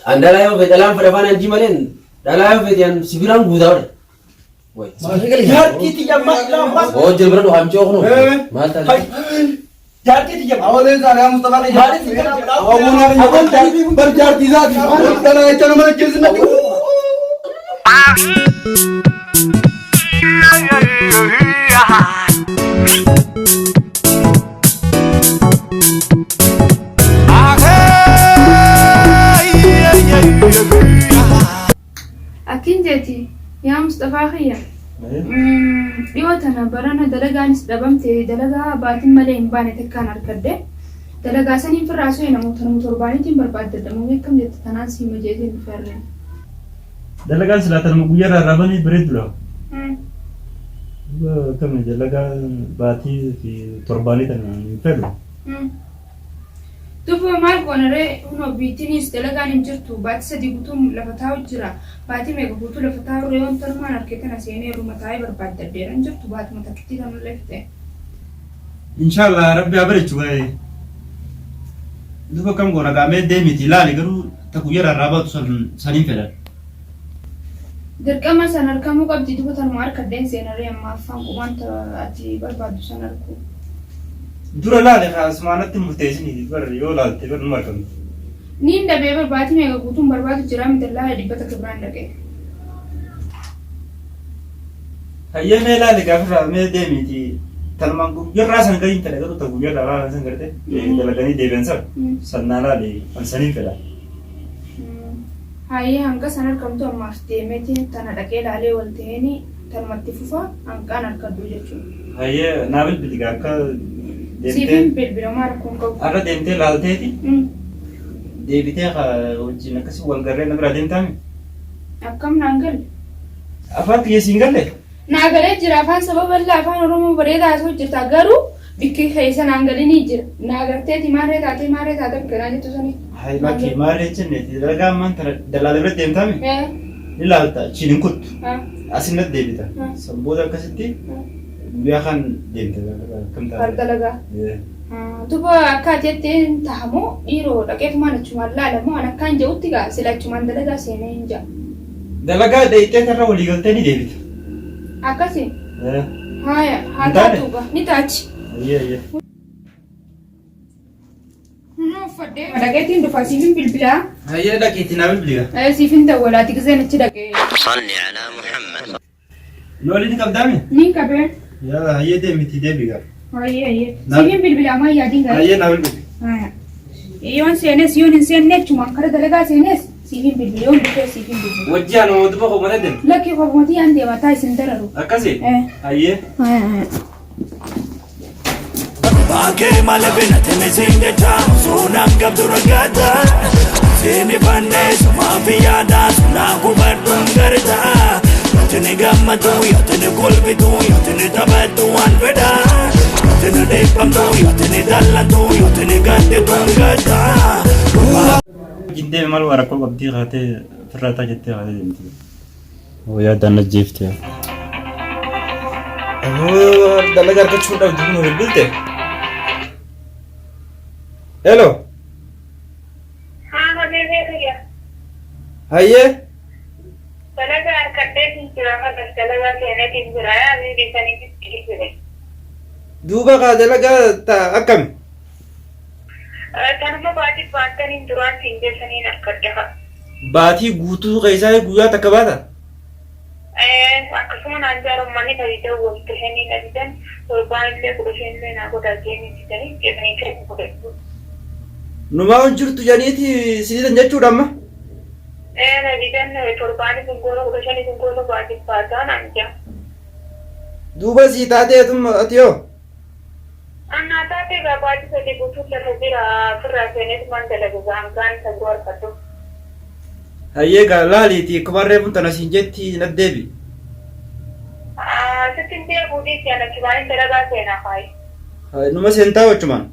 Andalayo bedalam perempuan anji malen. Dalayo bedian sibiran gudar. Woi. Jarki tiga mak. Oh jilbran do hamco kono. Mata. Jarki tiga. Awalnya saya Mustafa ne jarki tiga. Awal jarki berjarki zat. Dana ecana mana kesin nanti. Akin jeti ya Mustafa khiyya dhiyootana barana dalagaanis dhabamte dalagaa baatin malee hin baane takkaan arkadde dalagaa saniin firraasuu ee namoota torbaanitiin barbaadadamu akkam jette tanaan siima jeetiin dhufarre dalagaan silaatan guyyaa raabanii bareedu kam dalagaa baatii fi torbaanii tan hin fedhu Tufu maal koonaree huno biitinis dalagaan hin jirtu baati sadii guutuu lafa taa'u jira baati meeqa guutuu lafa taa'u reeyoon tanumaan harkeetan aseenee ruma taa'ee barbaadaddeera hin jirtu baatuma takkitti kan lefte. Inshallah rabbi abarichu wae duba kam goona gaamee deemiti ilaali garuu takku yara raabatu saniin fedhan. Dirqama san harkamuu qabdi duba tanuma harkaddeen seenaree amma afaan wanta ati barbaaddu san harkuu. Dura laale asmaanatti murteessini barri yoo laalte barri markamu. Niin dabee barbaati meeqa guutuun barbaadu jira mitallaa dhibbata kibraan dhaqee. Hayyee mee laale gaafirraa mee deemiti tanumaan guyyaa san gadi fedha garuu ta'u guyyaa laala san garte dalaganii deebi'an sannaa laale an saniin fedha. Hayyee hanga san harkamtu ammaaf deemeetiin tana dhaqee laalee wal ta'een tanumatti fufa hanqaan harkaddu jechuudha. Hayyee naa bilbiliga akka Siifin bilbilamaa rakkoon qabu. Arra deemtee laalteeti. Deebitee wajjin akkasii wal garree na bira deemtaami. Akkam naan galle. Afaan kiyyeessiin galle. Naa galee jira afaan sababallaa afaan Oromoo bareedaa asoo jirta garuu bikki keessa naan galinii jira. Naa garteeti maarree taate biqilaa jettu sanii. Hayi bakki maarree jenneeti dalagaa ammaan tana dalaala bira deemtaami. Ni laalta chiniin kuttu. Asinatti deebita. Sanboota akkasitti. Guyyaa kan deemte kam taate. Dalagaa. Tuba akka jetteen tahamoo dhiiroo dhaqeetumaan achumaan laalamoo an akkaan jehutti gaa sila achumaan dalagaa seenee hin jaa. Dalagaa deettee tarra walii galtee ni deebita. Akkasii. Haaya haa taatuuga ni taachi. Ayyee. Uffadhee dhaqeetiin dhufa siifin bilbilaa. Hayyee dhaqeetiin naa bilbiliga. Siifin dawwalaati giseen achi dhaqee. Salli alaa Muhammad. Nooli ni qabdaami? Niin qabee. Yaa hayyee deemiti deebiga. Hayyee. Siifin bilbilaa maa yaadiin galee. Hayyee naa bilbili. Haaya. Yoon seenes yoon hin seenne achumaan kara dalagaa seenes siifin bilbilaa yoon dhufee siifin bilbilaa. Wajjaan duba qomoota deemu. Lakkii qomooti yaan deemataa isin dararu. Akkasii? Hayyee. Haaya. Bakee malee binatee singecha suunaan qabdu raggaata seeni fannee sumaa fi yaadaa sunaa gubadduun garita yootini gammadu yootini kolfitu yootini taphattu waan fedha yootini dheeffamtu yootini dallatu yootini gaddituun gata. Jindee maal waa rakkoo qabdii kaatee firraataa jettee kaatee deemti. Yaadaan ajjeeftee. Dalagaa argachuu dhabdu kun bilbilte. Hello. हाँ हमें भी भैया Hayyee. दलगा करते हैं चिरागा दलगा कहने की बुराया अभी रिसनी की बुरे Duuba kaa dalagaa akkami? तनुमा बात करनी दुरान सिंगे सनी न करते हैं Baatii guutuu keessaa guyyaa takka baata? akkasuma naanjaa rommanni tajaajila walitti kennii dhabisan torbaan kudhasheenillee naa godhatee miidhaganii jedhanii kan godhatu. Numaa hin jirtu janiiti sidiisan jechuudha amma? Dhabisan torbaan sun goona kudhashanii sun goona baatiif baataa naanjaa. Duuba sii taateetum ati yoo? Annaa taatee gabaatii sadii guutuu lafa jira firraa seenetu man dalagu gaangaan isa goo harkatu. Hayyee gaa laaliiti kumarree mun tana siin jetti naddeebi. Sittin deebuudii si'ana chumaanin dalagaa seenaa faayi. Numa seentaa wachumaan?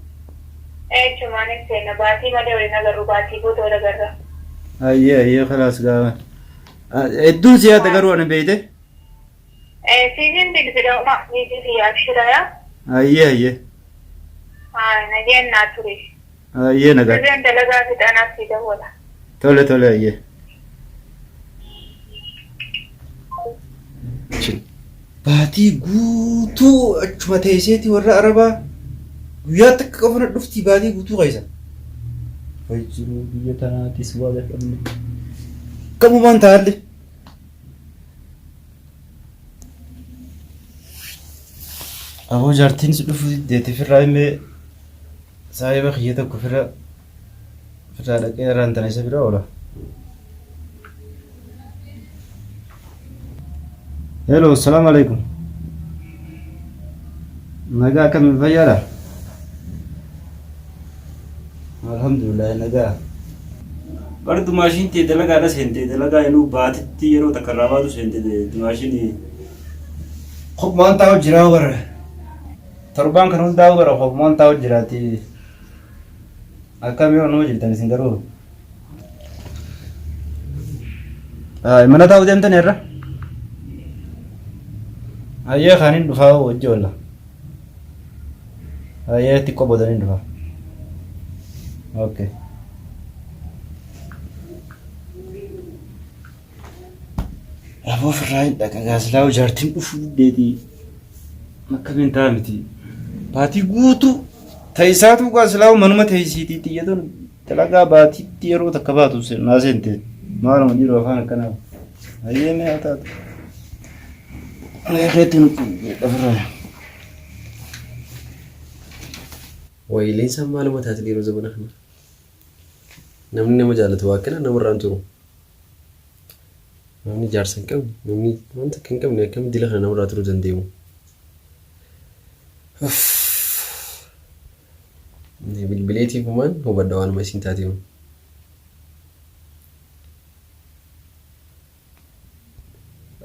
Chumaanin seena baatii malee waliin agarru baatii gootoo dagarra. Hayyee kalaas gaa. Hedduun si yaada garuu ani beeyte? Siiziin bilbila maqniitii fi abshiraya. Hayyee. Nageen naa ture. Hayyee nagaa. Bilbilaan dalagaa fixanaaf si dawwala. Tole tole ayyee. Baatii guutuu achuma teesseeti warra Arabaa guyyaa takka qofana dhufti baatii guutuu qaysan. Fayyisu biyya tanaatis waa qabne. Kamumaan taalle. Aboo jaartiin si dhufu deete firraa himee saahiba kiyya tokko firraa dhaqee irraan tana isa bira oola. Hello, assalamu alaikum. Nagaa kam fayyada? Alhamdulillah nagaa. Bardu maashin tee dalagaa dha seente dalagaa inuu baatitti yeroo takka irraa baatu seente maashinii. Qophaan taa'u jiraa warra. Torbaan kan hundaa'u gara qophaan taa'u jiraati. Akkam yoo nama jirtan isin garuu. Mana taa'u deemtan irra? Ayyee kaaniin dhufaa wajji walla. Ayyee xiqqoo boodaniin dhufaa. Okay. Aboo firraa hin dhaqa gaasilaa jaartiin dhufuu deetii. Akkamiin ta'a miti. Baatii guutuu ta'isaatu gaasilaa manuma ta'isiitii xiyyatuun dalagaa baatiitti yeroo takka baatu naa seente maaluma jiru afaan akkanaaf. Ayyee mee haa taatu. Wayleen san maaluma taate yeroo zabana kana. Namni nama jaalatu waa kana namarraan turu. Namni jaarsa hin qabne namni wanta kan qabne akkam dila kana namarraa turuu danda'u. Bilbileetiif uumaan hubadda waanuma isin taateemu.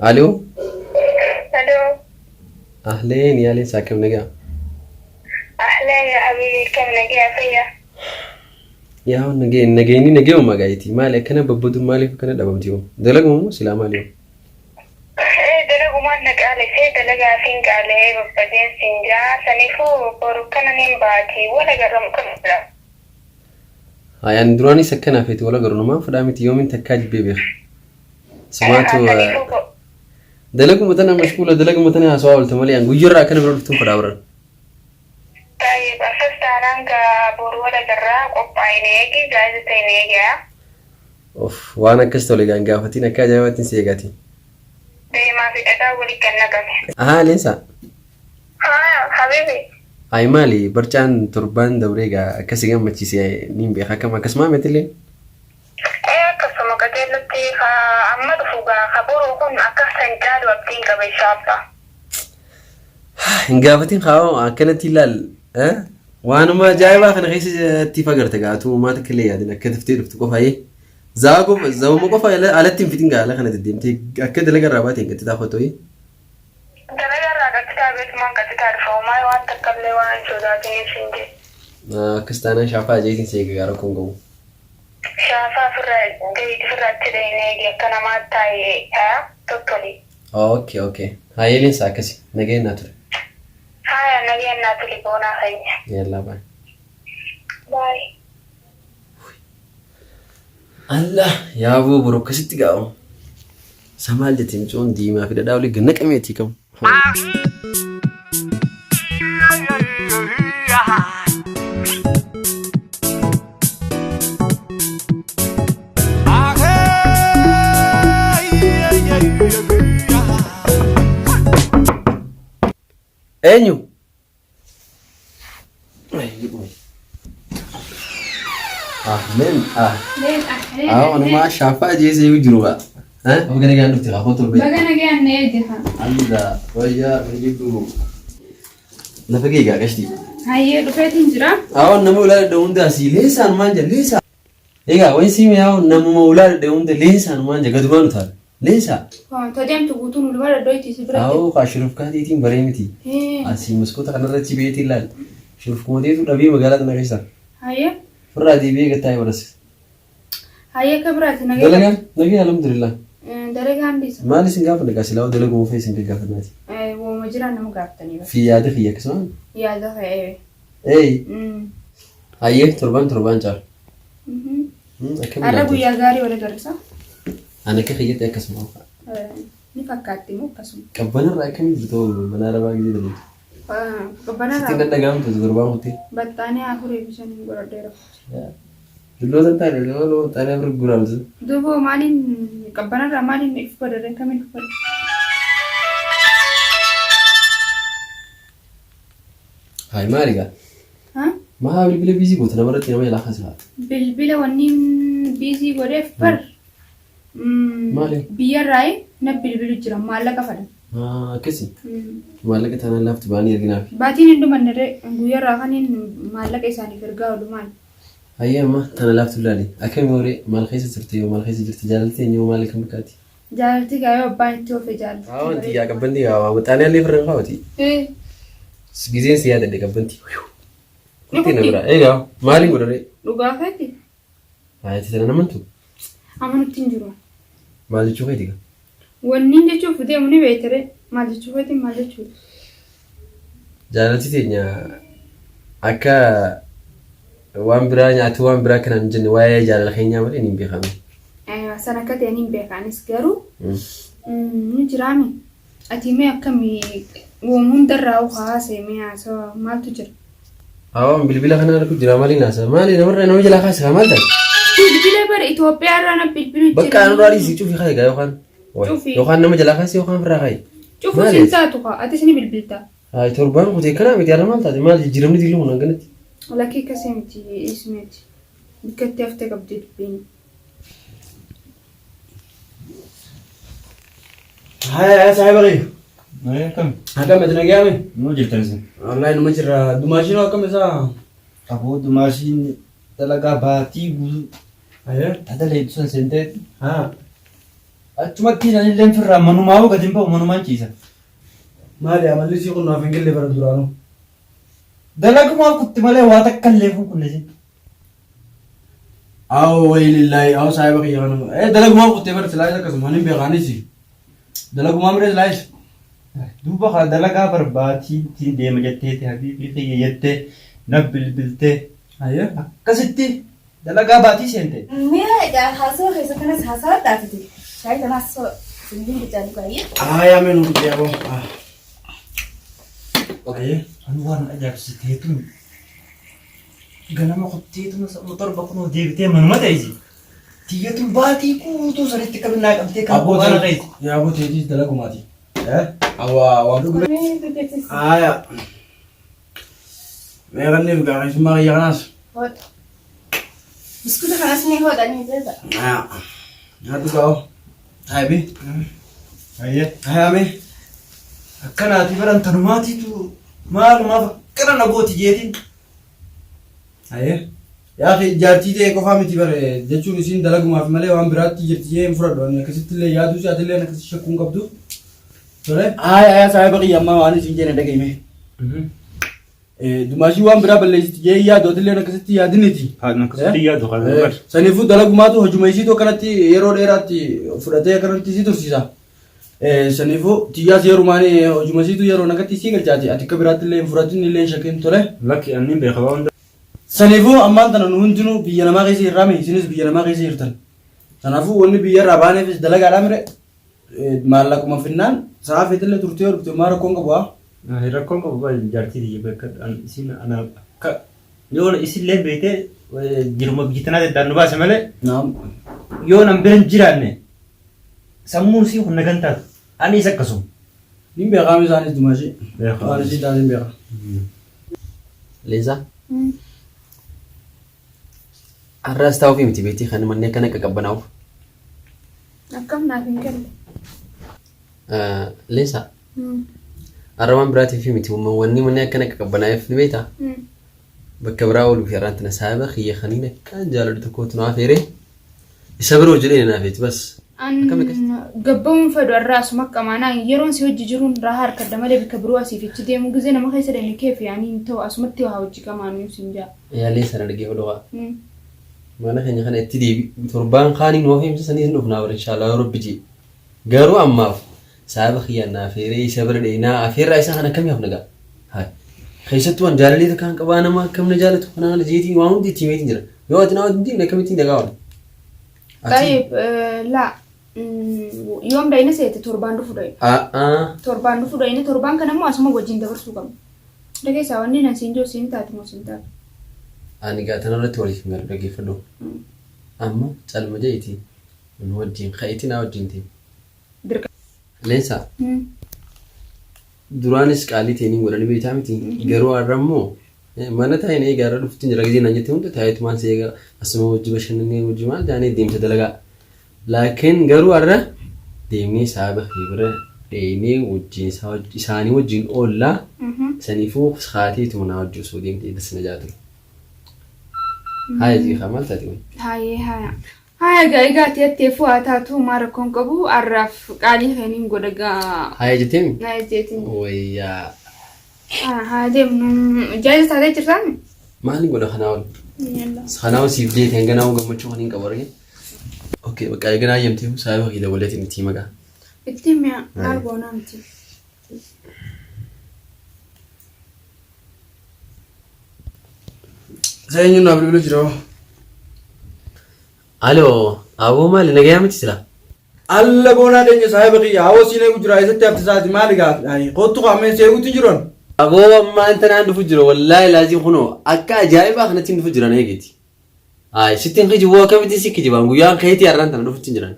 Aloo. Hello. Ahleen yaaleen saa kam nagaa. أهلا يا حبيبي كم نجي فيا Yaa nageenyi nageewu magaayiti maali akkana babbadu maaliif akkana dhabamtiyo dalagamu silaa maaliyo dalagu man naqaale see dalagaa siin qaale babbadeen sinjaa saniifuu boru kana nin baati wala garam kana hayaan duraanis akkana feeti wala garunumaan fudhaa miti yoomin takkaa jibbee beeka sumaatu dalaguma tana mashkuula dalaguma tana haasawaa oolta malee aan guyyarraa akkana bira dhuftuun fudhaa baran طيب أفستانان كبورو لجرا قبائنيكي جايزتينيكي أوف وأنا كستولي كان قافتين أكاجا سيجاتي دايما في أداولي كنكم لينسا حبيبي أي مالي برجان تربان دوريجا كسيجام متشيسي نيم بيخا كما كسمة مثلي كسمة كتيرتي أما دفوقا خبرو كن أكسن جاد وابتين كبيشابا قافتين خاو كانت تلال وانا ما جايبه خنا خيس تفكرت قاتو ما تكلي هذا كتفتي رفتكو هاي زاغو زو مقف على التيم فيتنج على خنا تديمتي اكد لك الرابات انت تاخذوي كستانا شافا جايين سيجا راكم جو شافا فرات تديني كنا ما تاي توتولي اوكي هاي لين ساكسي نجي ناتر هاي نجي ناتر لبونا خير يلا باي باي الله يا ابو بروك ستيغاو سمال جتين جون ديما في داولي غنقميتي كم Enyu. Ahlen أنا ما شافا جيسي يجروا ها وقنا جان نفتح خاطر بي بقنا جان نيدها الله ويا بيجيبوا نفقيقة قشتي هاي رفعت انجرا نمو لا دون داسي ليسان مانجا ليسا إيجا وين سيمي نمو لا دون دا ليسان مانجا قدوانو تار ليسا تديم تقولون الولد دويتي سبرت قاشرف كاتيتي بريمتي أسي مسكوت خنا رتي بيتي لال شوف كوديتو نبي مقالات نقشتا هاي فرادي بيجي تاي ورس هاي كبرت نجي الحمد لله دلقا عندي ما لي سنقاف نقاس لو دلقوا في سنقاف ناتي ومجرى أنا مقابتني في ياده في يكسون يا ده اي هاي تربان جار Arra guyyaa gaarii wal agarsiisa. Ana akka khiyyatti akkasuma. Ni fakkaatti moo akkasuma. Qabbanarraa akkamitti bitoo mana arabaa gisee dabeetu. Qabbanarraa. Sitti dadhagaamtu gurbaan kutti. Battaanii afurii bishaan godhadheera. Dullootan taane loo taane afur guraamtu. Duuba maaliin qabbanarraa maaliin if godhadhe kamiin if godhadhe. Hai maaligaa. Maa bilbila biizii goota namarratti nama jalaa kaasa. Bilbila wanni biizii godheef bar. Maali? Biyyarraa na bilbilu jira maallaqa fada. Akkasi. Maallaqa tanaan laaftu baanii erginaaf. Baatiin hin dhumanne guyyarraa kaniin maallaqa isaaniif ergaa oolu maali? Hayyee amma tana laaftu ilaali. Akkami horee maal keessa turte yoo maal keessa jirti jaalaltee eenyu maal kan bakkaati? Jaalalti gaayoo abbaan itti ofe jaalati. Wanti yaa qabbanti yaa maxxanee allee firran faawati. Gizeen si yaadadde qabbanti. Kutti na bira. Egaa maaliin godhare? Dhugaa feeti. Haayati tana namantu. Amanutti hin jiru. Maal jechuu feeti gaa? Wanni jechuuf deemu ni beektere maal jechuu feeti maal jechuudha. Jaalalti teenya akka waan biraa nyaatu waan biraa kanaan hin jenne waa'ee jaalala keenyaa malee ni beekame. San akka ta'e ni beekanis garuu ni jiraame. Ati mee akkamii hundarraa haasa'e mee haasa'aa maaltu jira? Awaan bilbila kana argu jira maaliin haasa'aa maali namarraa nama jalaa kaasa maal ta'a? Bilbila bara Itoophiyaa irraa na bilbilu jira. Bakka anu raadii si cufi kaayi gaa yookaan nama jalaa kaasa yookaan firraa kaayi. Cufu siin taatu kaa ati sini bilbilta. Hayi torbaan kutee kanaa miti yaada maal taate maal jijjiiramni diluu kun hanganatti. Lakkii akkasii miti ismeeti. Bikkatti haftee qabdee dubbiin. Hai sahiba gai. Kam. Agam medina gaya me. Mau jirtan sih. Online nummer cerah. Dumashi no agam esa. Aku dumashi talaga bati gu. Ayah. Ada lepas sente. Ha. Cuma kita ni lem firra manu mau kadin pa manu mancisa. Mali amal si kun na fengel le bar durano. Dalag mau kutti male watak kalle fu kun sih. Aw wailillahi aw sahiba gai yana. Dalag ma kutte bar selai ka sumani be gani si. Dalag ma mre selai. Duba kha dalaga barbati ti de majette te habibi khiyette nabil bilte. Ayah. Kasitti dalaga bati sente. Mira ya haso haso kana haso tati. Sai kana so sindin bicara ko ayah. Ayah me nu dia bo. Ayah. Anu warna ajak sitte tu. Ganama kutti tu motor bakno debite manuma taisi. Tiga tu bati ku tu saritti kabna kabte kan Abu kana taisi. ya abu teji dalag mati. Awa awa. Ayah. Megan ni bukan cuma ya kanas. Hot. Biskut kana sini hot ani beza. Ayah. Hatu kau. Hai bi. Ayah. Hai ame. Akkana ati baran tanumati tu maal ma fakkara nagooti jeetin. Ayah. Ya akhi jaartii ta'e qofaa miti bare jechuun isin dalagumaaf malee waan biraatti jirti jee hin fudhadhu ani akkasitti illee yaaduu si atillee akkasi shakkuun qabdu. Tole. Ayah saahiba qiyya amma waan isin jeene dhagahime. Dumaashii waan biraa balleessiti jee yaadu atillee akkasitti yaadiniti. Haa akkasitti yaadu kan. Saniifuu dalagumaatu hojuma isiitu akkanatti yeroo dheeraatti fudhatee akkanatti si tursiisa. Saniifuu xiyyaas yerumaanii hojuma isiitu yeroo nagatti si galchaati ati akka biraatti illee hin fudhatin illee hin shakkin tole. Lakki annin beekaba hunda. Saniifuu ammaan tana nu hundinuu biyya namaa keessa hir'ame isinis biyya namaa keessa hirtan. Kanaafuu wanni biyya irraa baaneefis dalagaadhaa mire maallaquma finnaan sa'a feetillee turtee yoo dhufte maa rakkoon qabu haa? Rakkoon qabu baay'ee jaartii biyya bakka isin ana akka yoo isillee beekte jiruma biyyitanaa danda'an nu baase malee yoo nan biran jiraanne sammuun si humna kan taatu ani isa akkasuma. Nin beekaam isaanis dumaashee. Beekaam. Waan isiin taasisan beeka. Leezaa. Arraas taa'uu fi miti beektii kan manneen kana qaqqabbanaa'uuf. Akkam naaf hin galle. Leezaa. Arramaan biraatii fi miti wanni manneen akkana qaqqabbanaa'eef ni beektaa? Bakka biraa ooluuf yarraan tana saaba xiyya kaniin akkaan jaaladhu tokkotu naaf heeree isa biroo jedhee naaf eeti bas. Gabbaa'uun fedhu arraasuma qamaanaa yeroon si hojii jiruun rahaa harkadda malee bakka biroo asiif itti deemu gizee nama keessa deemee keef yaanii hin ta'u asumatti waa hojii qamaanuu siin jaa. Yaalee sana dhagee odoo mana keenya kana itti deebi torbaan kaanii nu ofeemsa sanii hin dhufnaa bara inshaallah rabbi jee garuu ammaaf saaba xiyyaan naaf heeree isa bira dheenaa afeerraa isaa kana akkamiif nagaa haa keessattuu waan jaalallee takkaan qabaa nama akkam na jaalatu kanaan jeetiin waan hundi itti himeetiin jira yoo ati nama hundi akkamittiin nagaa waan طيب لا يوم داينا سيت توربان دو فدوي توربان دو فدوي ني توربان كان مو اسمو وجين دبرسو كم دغه ساوني نسينجو سينتات مو سينتات أنا قاعد أنا رتولي في مال رجع فلو أما تعلم جايتي من وجين خيتنا وجين تي درك لينسا duraanis qaalii teenii godhanii beektaa miti garuu har'ammoo mana taa'inee gaara dhuftiin jira gisee naan jettee hunda taa'eetu maal seegaa asuma hojii bashannanee hojii maal jaanee deemsa dalagaa laakiin garuu har'a deemnee saaba bira dheeyinee wajjin isaanii wajjin oollaa saniifuu sa'aatii tumunaa wajjin osoo deemtee dasna jaatu haaya jiikaa maal taate wayii haaya هاي قاعد يتفو أتاتو ما ركون كبو عرف قالي خينين قدقا هاي جتيم؟ هاي جتيم ويا هذا من جايز هذا ترسام؟ ما هني قدقا خناول يلا خناول سيفدي تنجنا وقمت شو خنين كبرني أوكي بقى يجنا يمتيم سايبه كده ولتي نتيمة كا التيم يا أربعة نمتي زين نابل بلجرو ألو أبو مال نجيا متسلا alla bona denya sahiba ki awo sine gujura isatti aftisaati maaliga yani qottu qame seegu tijron أبو ما أنت نعند فجر والله لازم خنو أكا جايبه خنا تين فجر نيجي ستين خيج هو كم تيسي كي جبان ويان خيتي أران تنا نفط تجران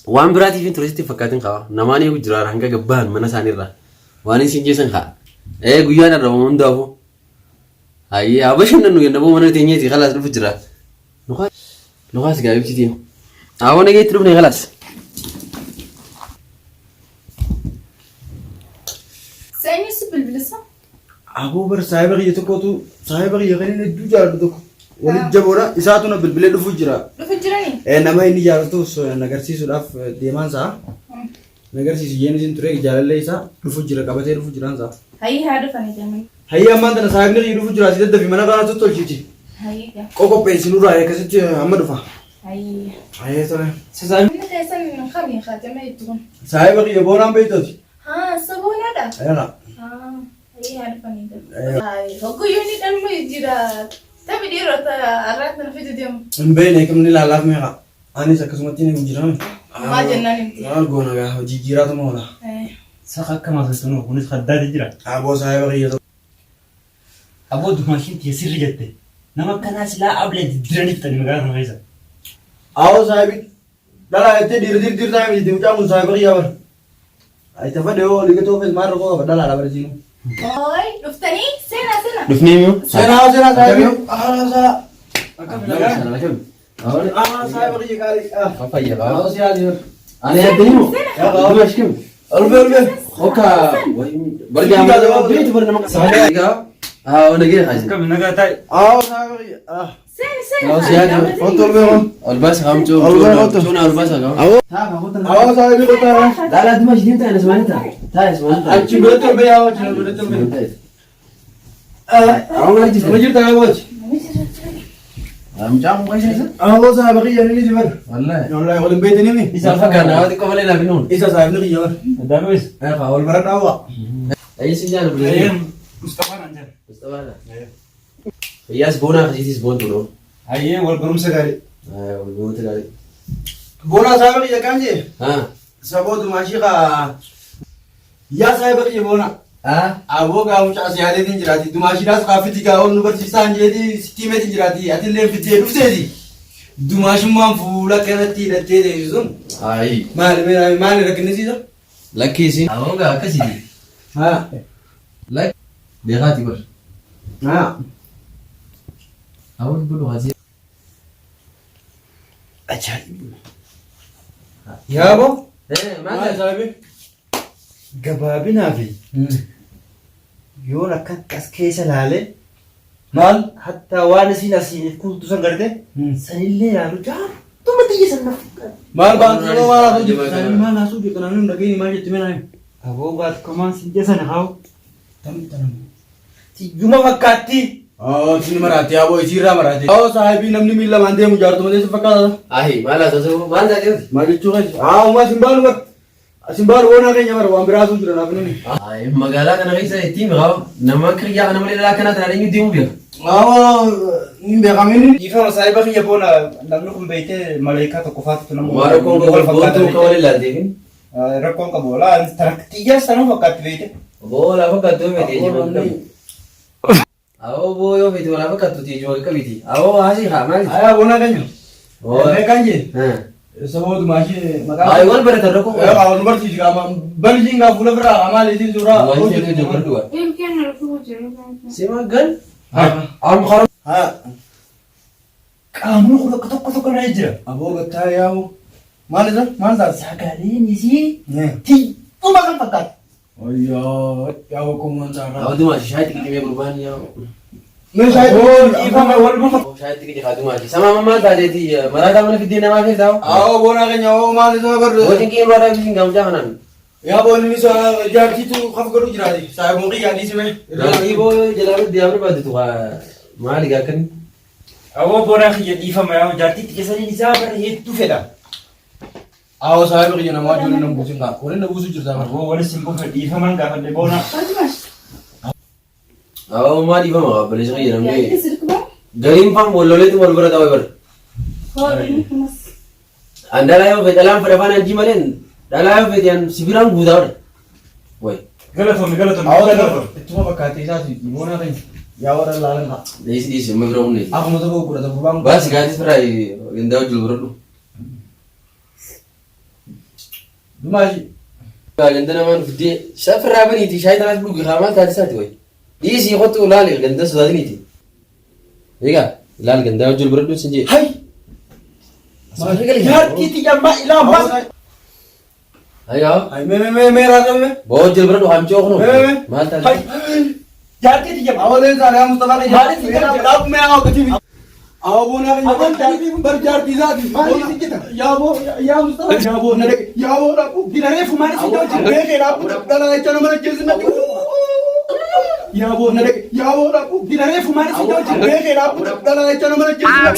وان براتي فين تروسيتي فكاتين خوا نماني وجرار هنگا جبان منا سانيرا واني سينجي سنخا ويان الرمون دافو أبشن إنه ينبو منا تينيتي خلاص نفجر نخاس جايب تيجي أبو نيجي تروحني خلاص سأني سبل بلسا abu bar sahiba ki yetokotu sahiba ki yagani du jaardu tokko wali jabora isaatuna bilbile dhufu jira رفجراني nama inni jaartu nagarsiisuudhaaf deemaan saa nagarsiisu yeenis ture jaalalle isa dhufu jira qabatee dhufu jiraan saa هاي هذا فني جميل hayya ammaan tana saahibni ki dhufu jira sidda fi mana kana tolchiti هاي كا qoqopheessinu raa akkasitti amma dhufa هاي hayya tole من كيسان من خمين خاتمة يتون sahiba ki yaboonaan beeytooti ها سبونا ده ayana هاي هذا فني جميل هاي هو يوني دم يجرا تبي ديرو تا أردنا في اليوم hin beekne kamni laalaaf meeqa anis akkasumatti ni gujirame ما جنان انتي maal goona gaa hojii jiraatuma oola Saka kama sasunu kunis khaddaati jira. aboo sahiba ki yeto Aboo dumashin tiesirri jette. Nama kana silaa ablee diddiranii fitanii magaalaa kana keessa. awo sahibi dala ette dir taami jiti mucaa kun sahiba ki yabar ay tafade oo ligatoo fes maarra koo qaba dala ala barsiinu هاي دفتني سنة سنة دفنيمو seenaa sahibi saa sahiba ki gaari ففيا awo siyaadi أنا أدينه أنا أشكم olbe أوكا برجع ما بيت برنا ما صحيح أنا جاي خايف Kam nagaa taa'e. awo sahiba ki سنة سنة أو زيادة otto olbe on الباس خامتو تونا الباس خام awo sahibi ko taa لا لا دمش دين تاني اسمعني تاني اسمعني achi godette olbe yaa wachi godette olbe أنا جيت ma jirta yaa wachi أنا جام كويس awo sahiba ki yani jibar والله wallahi olin beetini mi إذا فكر أنا هذا كمان لا بنون isa sahibi ki yabar Daawis. ol bara dawa أي سجال Ayyam بلي Mustafa Ranjan. مستوى ياس بونا خزيتيس بون تلو Ayyam wal barumsa gaarii. والبون تلالي bona sahiba ki yakanje ها sabootu maashiqa yaa sahiba ki bona aboo gaa mucaa siyaadeetiin jiraati dumaashiidhaas qaafiti gaa ol nu barsiisaan jeeti sitiimeetiin jiraati atillee fittee dhufteeti dumaashummaan fuula kanatti hidhattee teessu sun أي maali rakkinisiisa لكيسي أوكا كسيدي haa لك بيغاتي بر haa أول بلو هذه ajaa'ib yaaboo إيه maali saahibi Gabaabinaa fi yoon akka as keessa laale maal hatta waan isin asiin kuntu san garte sanillee yaalu jaatuma xiyya san nafu. maal baantuu maal haasuu jirtu saahibi maal haasuu jirtu namni dhageenyi maal jetti meenaa Aboo baat komaan sin jesan haawu. tamtanam Tiyyuma fakkaatti. isin maraate yaaboo isiirraa maraate oo saahibii namni miila maan deemu jaartu malee si fakkaata أهي ما لا تسوي ما لا تسوي maal jechuu qabi uumaa sin baanu bar Asin baru wana kenya baru wan birasu jira na kunni. Ay magala kana kaisa itim gaw nama kriya kana mali la kana tara ngi dimu biya. Awa nimbe kamini. Ifama saahiba kiyya boona namni kun beekte malaayika tokko faatu nama Maro kon ko botu ka wali la devin. rakkoon qabu walaa xiyyaas tanuu fakkaatti beekte. Bola fakkaatu miti ejima. Awo boyo miti wala fakkaatu ti ejima kabiti. Awo hasi ha mali. Aya wana kenya. Oh kanje. Sabot mashi maka. Ay wal bare tarko. Ya awal barti juga ma balji nga fula bra amal itu jura. Wal itu jo berdua. يمكن الفوجر Sima gan. Am khar. Ha. Kamu kudu ketok-ketok kan aja. Abo gata yawo. Mana dah? Mana dah? Kali ini sih. Ne. Ti, kau makan pakat. Oh ya, yawo komentar. Awo tu masih syait kita punya perubahan ya. Ne saya. Oh, ifama wal ma. Oh syait kita khatu masih. Sama mama tadi ti marada mana video nama ke tahu. Awo bona kenya o mana dah ber. Oh tinggi luar lagi singgah jangan. Ya bon ini soal jarti tu khaf garu jiradi. Saya mau kian di sini. Lagi boy jalan dia berapa tu kan. Mali kan. Awo boona kiyya ifama yaa jaartii tikesanii isaa bara hedduu fedha. Awo saya beri nama juri nam bujuk nak. Kau ni nak bujuk cerita kan? Awo wala simbo ifamaan gaafadhe boona. Awo mali bama boleh sekali يعني namanya. تسرق بقى Garim pang boleh tu boleh berada ber. هو خلاص Anda lah yang dalam perjalanan jimalen. Dalam perjalanan sibirang budar. Woi. Galatoon Awo dah. Itu apa kata saya sih? Bona kenya. Yawo dah lalan nak. Di semua berapa ni. Aku mau tahu kurang tahu bang. Bas gadis perai gendau jual berapa. Dumaji. Ganda naman video. Saya pernah beri ti saya tanah bulu keramat tadi satu woi. Di si kotu lali ganda sudah ni ti. Ika lal ganda jual berapa senji. Hai. Jaartii tiyya amma ilaa mas. Ayo. Hai me rasa me. Bawa jual berapa ham cok no. Mal Hai. tadi. Jaartii tiyya Awo dah saya Mustafa ni. Mari kita Aku me awo kecil. Awo bona kenya. Awan tadi berjarti zati. Mari kita. Ya Mustafa. Ya nak. Ya nak. Dinareefu maali si ta'u jira. Beekee aku dalam acara mana jenis nak. Ya nak. Ya nak. Dinareefu maali si ta'u jira. Beekee aku dalam acara mana jenis nak.